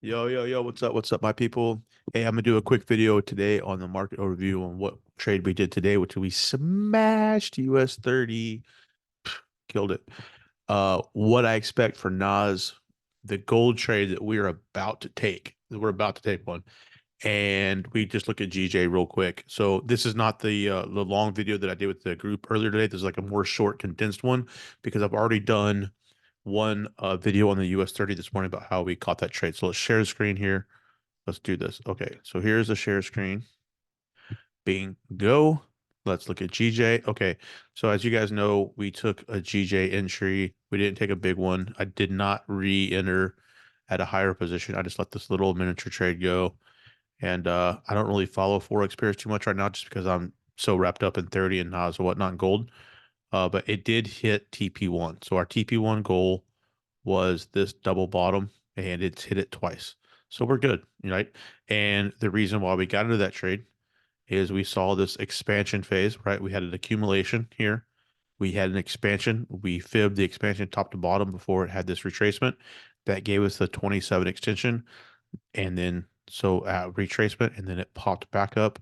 Yo, what's up, my people? Hey, I'm gonna do a quick video today on the market overview on what trade we did today, which we smashed US30, killed it. What I expect for Nas, the gold trade that we're about to take. We're about to take one, and we just look at GJ real quick. So this is not the long video that I did with the group earlier today. This is like a more short, condensed one because I've already done one video on the US30 this morning about how we caught that trade. So let's share the screen here. Let's do this. Okay, so here's the share screen. Bing, go. Let's look at GJ. Okay, so as you guys know, we took a GJ entry. We didn't take a big one. I did not re-enter at a higher position. I just let this little miniature trade go. And I don't really follow Forex pairs too much right now just because I'm so wrapped up in 30 and Nas and whatnot in gold. But it did hit TP1. So our TP1 goal was this double bottom, and it's hit it twice. So we're good, right? And the reason why we got into that trade is we saw this expansion phase, right? We had an accumulation here. We had an expansion. We fibbed the expansion top to bottom before it had this retracement. That gave us the 27 extension. And then so retracement, and then it popped back up.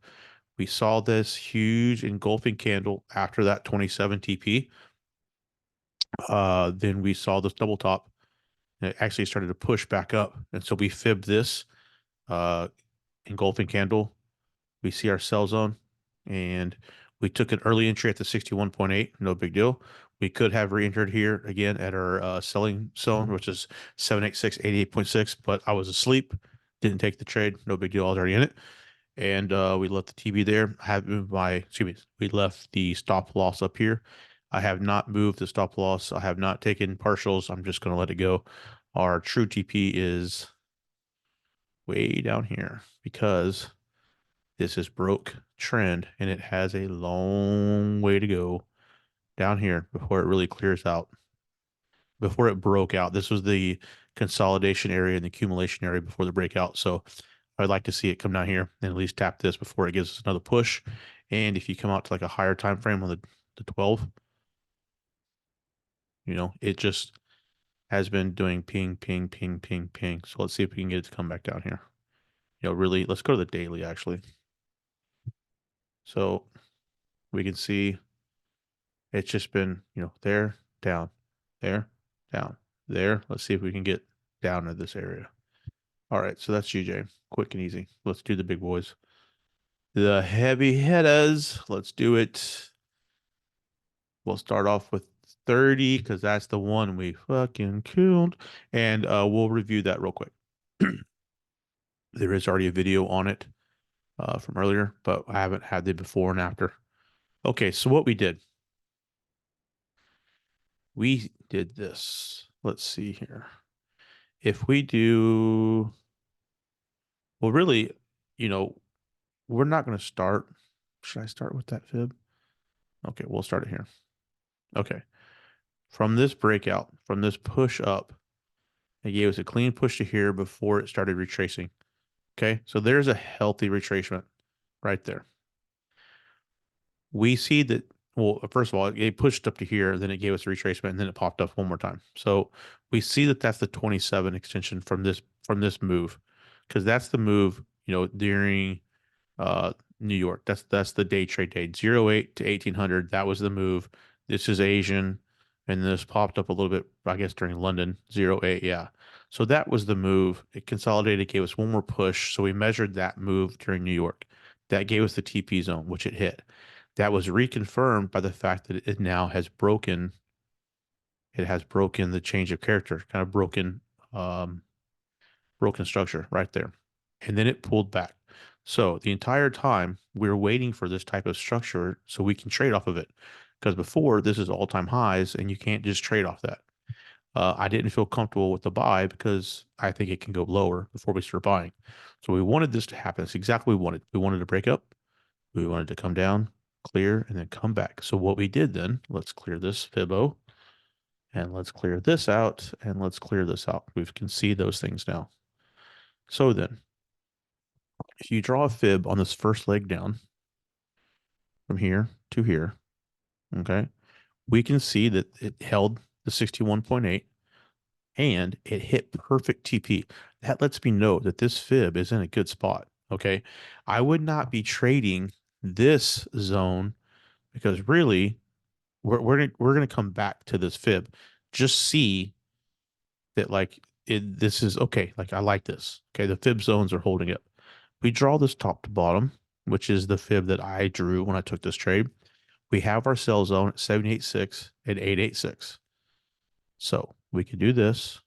We saw this huge engulfing candle after that 27 TP. Then we saw this double top. And it actually started to push back up. And so we fibbed this uh, engulfing candle. We see our sell zone, and we took an early entry at the 61.8. No big deal. We could have re-entered here again at our selling zone, which is 786, 88.6, but I was asleep. Didn't take the trade. No big deal. I was already in it. And we left the TB there. I have moved excuse me, we left the stop loss up here. I have not moved the stop loss. I have not taken partials. I'm just going to let it go. Our true TP is way down here because this is broke trend and it has a long way to go down here before it really clears out. Before it broke out, this was the consolidation area and the accumulation area before the breakout. So I'd like to see it come down here and at least tap this before it gives us another push. And if you come out to like a higher time frame on the 12, it just has been doing ping, ping, ping, ping, ping. So let's see if we can get it to come back down here. Really, let's go to the daily actually. So we can see it's just been, there, down, there, down, there. Let's see if we can get down to this area. All right, so that's GJ. Quick and easy. Let's do the big boys. The heavy hitters. Let's do it. We'll start off with 30 because that's the one we fucking killed. And we'll review that real quick. There is already a video on it from earlier, but I haven't had the before and after. Okay, so what we did this. Let's see here. If we do, well, really, you know, we're not going to start. Should I start with that fib? Okay, we'll start it here. Okay. From this breakout, from this push up, it gave us a clean push to here before it started retracing. Okay, so there's a healthy retracement right there. We see that, well, first of all, it pushed up to here, then it gave us a retracement, and then it popped up one more time. So we see that that's the 27 extension from this move, because that's the move, during New York. That's the day trade date 08 to 1800. That was the move. This is Asian, and this popped up a little bit, I guess, during London 08. Yeah. So that was the move. It consolidated, gave us one more push. So we measured that move during New York. That gave us the TP zone, which it hit. That was reconfirmed by the fact that it now has broken. It has broken the change of character, kind of um, broken structure right there. And then it pulled back. So the entire time we're waiting for this type of structure so we can trade off of it. Because before this is all-time highs and you can't just trade off that. I didn't feel comfortable with the buy because I think it can go lower before we start buying. So we wanted this to happen. It's exactly what we wanted. We wanted to break up. We wanted to come down, clear, and then come back. So what we did then, let's clear this Fibbo, and let's clear this out, and let's clear this out. We can see those things now. So then, if you draw a fib on this first leg down from here to here, okay, we can see that it held the 61.8. and it hit perfect TP. That lets me know that this fib is in a good spot. Okay. I would not be trading this zone because really we're gonna come back to this fib. Just see that like this is okay. Like I like this. Okay, the fib zones are holding up. We draw this top to bottom, which is the fib that I drew when I took this trade. We have our sell zone at 786 and 886. So we could do this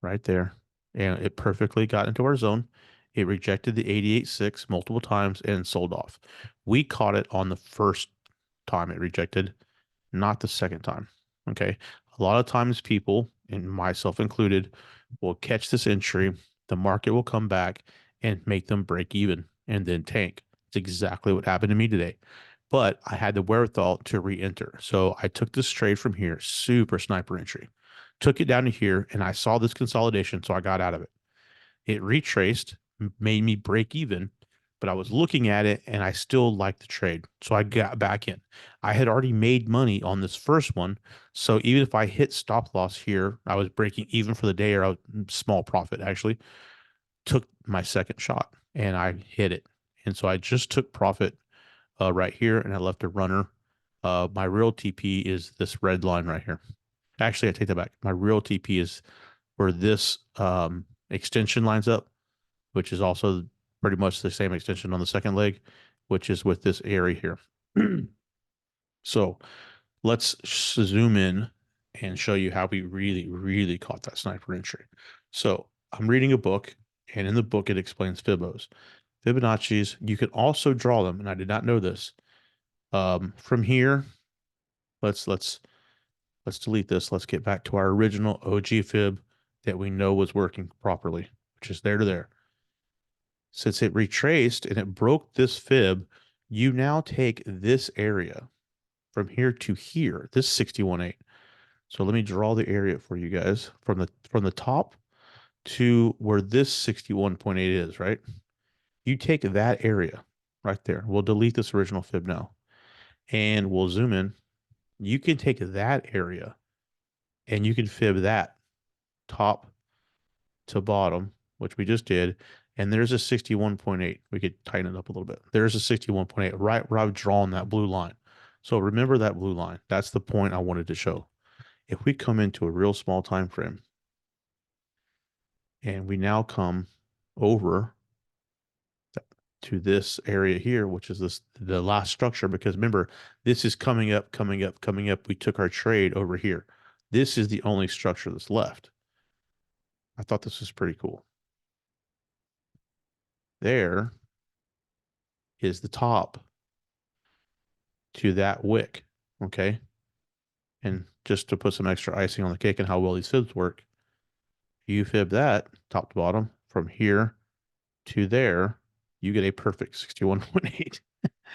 right there, and it perfectly got into our zone. It rejected the 88.6 multiple times and sold off. We caught it on the first time it rejected, not the second time. Okay. A lot of times people, and myself included, will catch this entry. The market will come back and make them break even and then tank. It's exactly what happened to me today. But I had the wherewithal to re-enter. So I took this trade from here, super sniper entry, took it down to here, and I saw this consolidation, so I got out of it. It retraced, made me break even, but I was looking at it and I still liked the trade. So I got back in. I had already made money on this first one. So even if I hit stop loss here, I was breaking even for the day, or a small profit actually. Took my second shot and I hit it. And so I just took profit right here and I left a runner. My real TP is this red line right here. Actually, I take that back. My real TP is where this extension lines up, which is also pretty much the same extension on the second leg, which is with this area here. So let's zoom in and show you how we really, really caught that sniper entry. So I'm reading a book, and in the book it explains Fibos. Fibonacci's, you can also draw them, and I did not know this. From here, let's delete this. Let's get back to our original OG fib that we know was working properly, which is there to there. Since it retraced and it broke this fib, you now take this area from here to here, this 61.8. So let me draw the area for you guys from the top to where this 61.8 is, right? You take that area right there. We'll delete this original fib now and we'll zoom in. You can take that area and you can fib that top to bottom, which we just did. And there's a 61.8. We could tighten it up a little bit. There's a 61.8 right where I've drawn that blue line. So remember that blue line. That's the point I wanted to show. If we come into a real small time frame and we now come over to this area here, which is the last structure, because remember, this is coming up, coming up, coming up. We took our trade over here. This is the only structure that's left. I thought this was pretty cool. There is the top to that wick, okay? And just to put some extra icing on the cake and how well these fibs work, you fib that top to bottom from here to there, you get a perfect 61.8.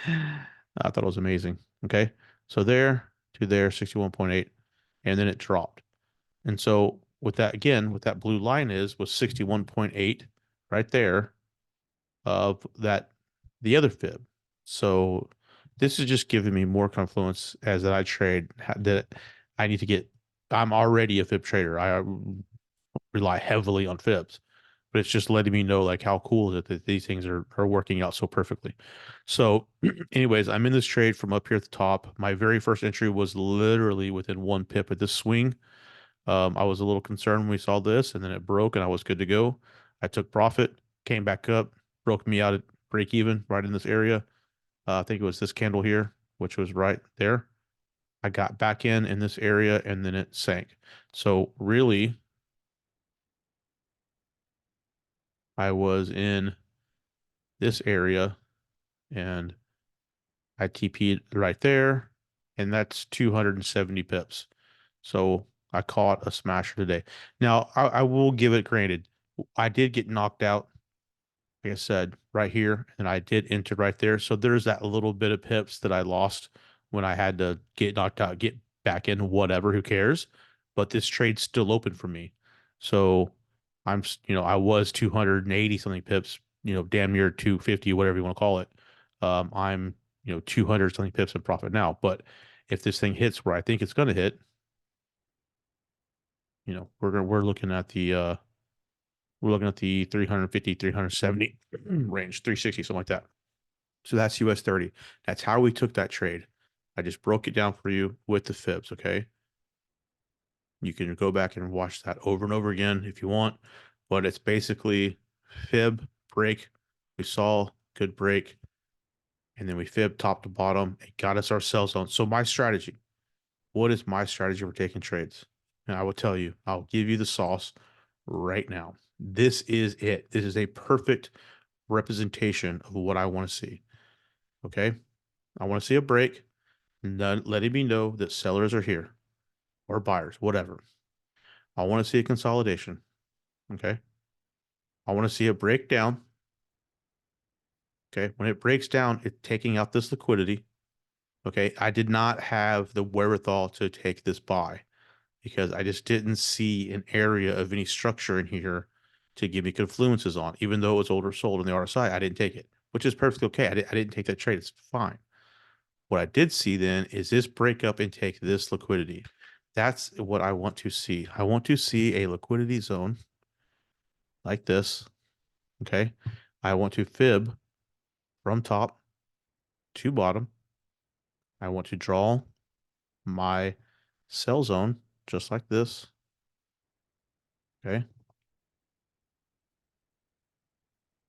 I thought it was amazing. Okay. So there to there, 61.8, and then it dropped. And so with that, again, what that blue line was 61.8 right there of that, the other fib. So this is just giving me more confluence as that I trade that I need to get. I'm already a fib trader. I rely heavily on fibs, but it's just letting me know like how cool is it that these things are working out so perfectly. So anyways, I'm in this trade from up here at the top. My very first entry was literally within 1 pip at this swing. I was a little concerned when we saw this, and then it broke and I was good to go. I took profit, came back up, broke me out at break even right in this area. I think it was this candle here, which was right there. I got back in this area and then it sank. So really, I was in this area and I TP'd right there, and that's 270 pips. So I caught a smasher today. Now, I will give it granted. I did get knocked out, like I said, right here, and I did enter right there. So there's that little bit of pips that I lost when I had to get knocked out, get back in, whatever, who cares? But this trade's still open for me. So I was 280 something pips, damn near 250, whatever you want to call it. I'm, 200 something pips in profit now. But if this thing hits where I think it's going to hit, we're looking at the 350, 370 range, 360, something like that. So that's US30. That's how we took that trade. I just broke it down for you with the fibs, okay? You can go back and watch that over and over again if you want, but it's basically fib, break. We saw good break, and then we fib top to bottom. It got us our sell zone. So my strategy, what is my strategy for taking trades? And I will tell you, I'll give you the sauce right now. This is it. This is a perfect representation of what I want to see. Okay. I want to see a break, none, letting me know that sellers are here or buyers, whatever. I want to see a consolidation. Okay. I want to see a breakdown. Okay. When it breaks down, it's taking out this liquidity. Okay. I did not have the wherewithal to take this buy because I just didn't see an area of any structure in here to give me confluences on. Even though it was older sold in the RSI, I didn't take it, which is perfectly okay. I didn't take that trade. It's fine. What I did see then is this break up and take this liquidity. That's what I want to see. I want to see a liquidity zone like this. Okay. I want to fib from top to bottom. I want to draw my sell zone just like this. Okay.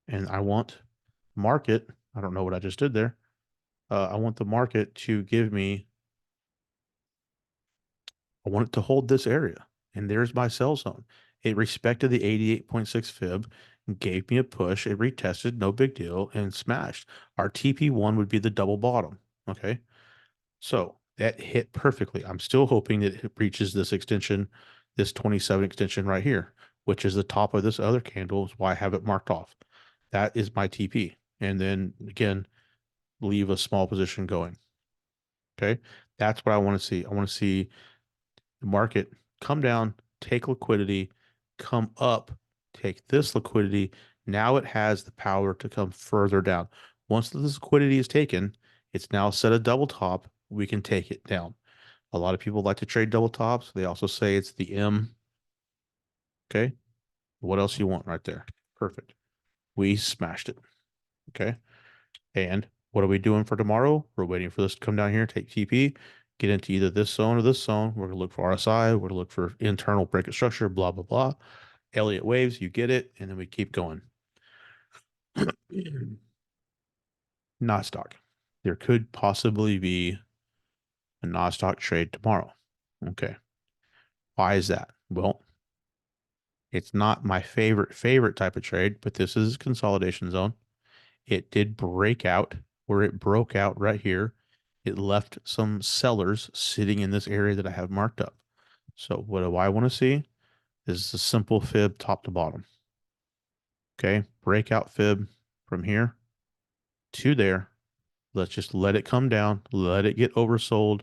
And I want market. I don't know what I just did there. I want the market to give me, I want it to hold this area. And there's my sell zone. It respected the 88.6 fib, gave me a push. It retested, no big deal, and smashed. Our TP1 would be the double bottom. Okay. So that hit perfectly. I'm still hoping that it reaches this extension, this 27 extension right here, which is the top of this other candle, is why I have it marked off. That is my TP. And then again, leave a small position going. Okay. That's what I want to see. I want to see the market come down, take liquidity, come up, take this liquidity. Now it has the power to come further down. Once this liquidity is taken, it's now set a double top. We can take it down. A lot of people like to trade double tops. They also say it's the M. Okay. What else you want right there? Perfect. We smashed it. Okay. And what are we doing for tomorrow? We're waiting for this to come down here, take TP, get into either this zone or this zone. We're going to look for RSI. We're going to look for internal break of structure, blah, blah, blah. Elliott waves, you get it. And then we keep going. Not stock. There could possibly be a not stock trade tomorrow. Okay. Why is that? Well, it's not my favorite type of trade, but this is consolidation zone. It did break out where it broke out right here. It left some sellers sitting in this area that I have marked up. So what do I want to see? Is a simple fib top to bottom. Okay, breakout fib from here to there. Let's just let it come down. Let it get oversold.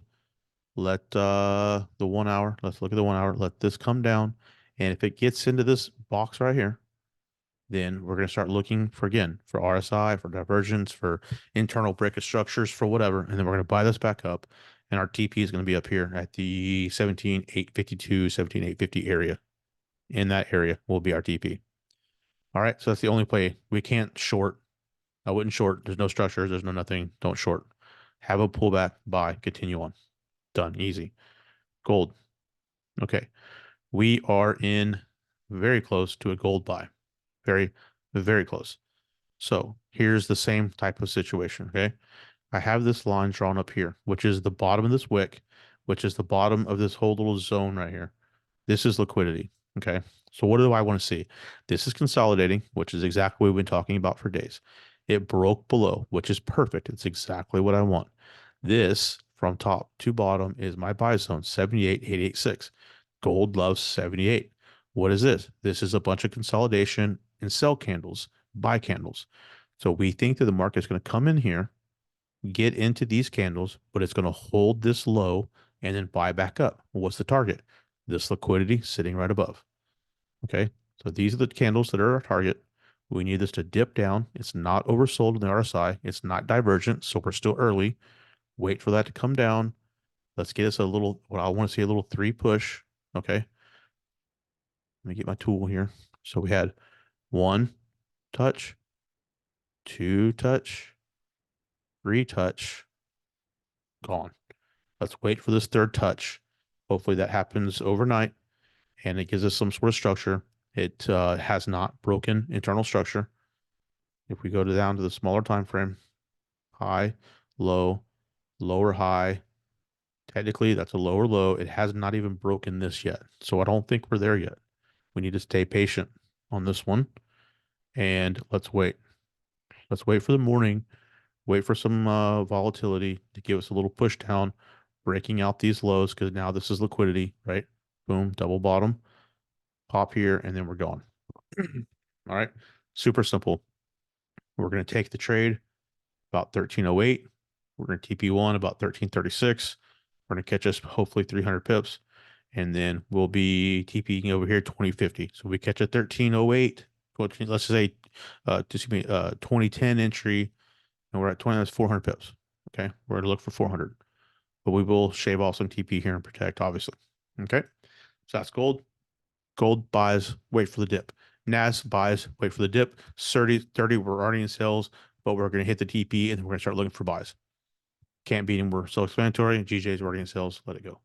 Let the 1 hour, let's look at the 1 hour. Let this come down. And if it gets into this box right here, then we're going to start looking for, again, for RSI, for divergence, for internal break of structures, for whatever. And then we're going to buy this back up. And our TP is going to be up here at the 17,852, 17,850 area. In that area will be our TP. All right. So that's the only play. We can't short. I wouldn't short. There's no structures. There's no nothing. Don't short. Have a pullback, buy, continue on. Done. Easy. Gold. Okay. We are in very close to a gold buy. Very, very close. So here's the same type of situation. Okay. I have this line drawn up here, which is the bottom of this wick, which is the bottom of this whole little zone right here. This is liquidity. Okay. So what do I want to see? This is consolidating, which is exactly what we've been talking about for days. It broke below, which is perfect. It's exactly what I want. This from top to bottom is my buy zone, 78,886. Gold loves 78. What is this? This is a bunch of consolidation and sell candles, buy candles. So we think that the market is going to come in here, get into these candles, but it's going to hold this low and then buy back up. What's the target? This liquidity sitting right above. Okay. So these are the candles that are our target. We need this to dip down. It's not oversold in the RSI. It's not divergent. So we're still early. Wait for that to come down. Let's get us a little, what I want to see a little three push. Okay. Let me get my tool here. So we had 1 touch, 2 touch, 3 touch, gone. Let's wait for this 3rd touch. Hopefully that happens overnight and it gives us some sort of structure. It has not broken internal structure. If we go down to the smaller time frame, high, low, lower high, technically that's a lower low. It has not even broken this yet. So I don't think we're there yet. We need to stay patient on this one and let's wait. Let's wait for the morning, wait for some volatility to give us a little push down, breaking out these lows because now this is liquidity, right? Boom, double bottom, pop here, and then we're gone. All right, super simple. We're going to take the trade about 1308. We're going to TP1 about 1336. We're going to catch us hopefully 300 pips. And then we'll be TPing over here 2050. So we catch a 1308, let's say, 2010 entry, and we're at 20, that's 400 pips. Okay. We're going to look for 400, but we will shave off some TP here and protect, obviously. Okay. So that's gold. Gold buys, wait for the dip. NAS buys, wait for the dip. 30, we're already in sales, but we're going to hit the TP and then we're going to start looking for buys. Can't beat them. We're self-explanatory. GJ's already in sales. Let it go.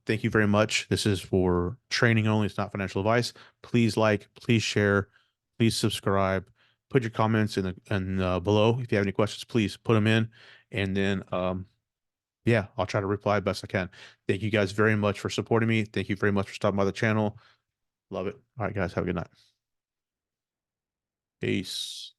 Thank you very much. This is for training only. It's not financial advice. Please like, please share, please subscribe. Put your comments in the below. If you have any questions, please put them in. And then yeah, I'll try to reply best I can. Thank you guys very much for supporting me. Thank you very much for stopping by the channel. Love it. All right, guys, have a good night. Peace.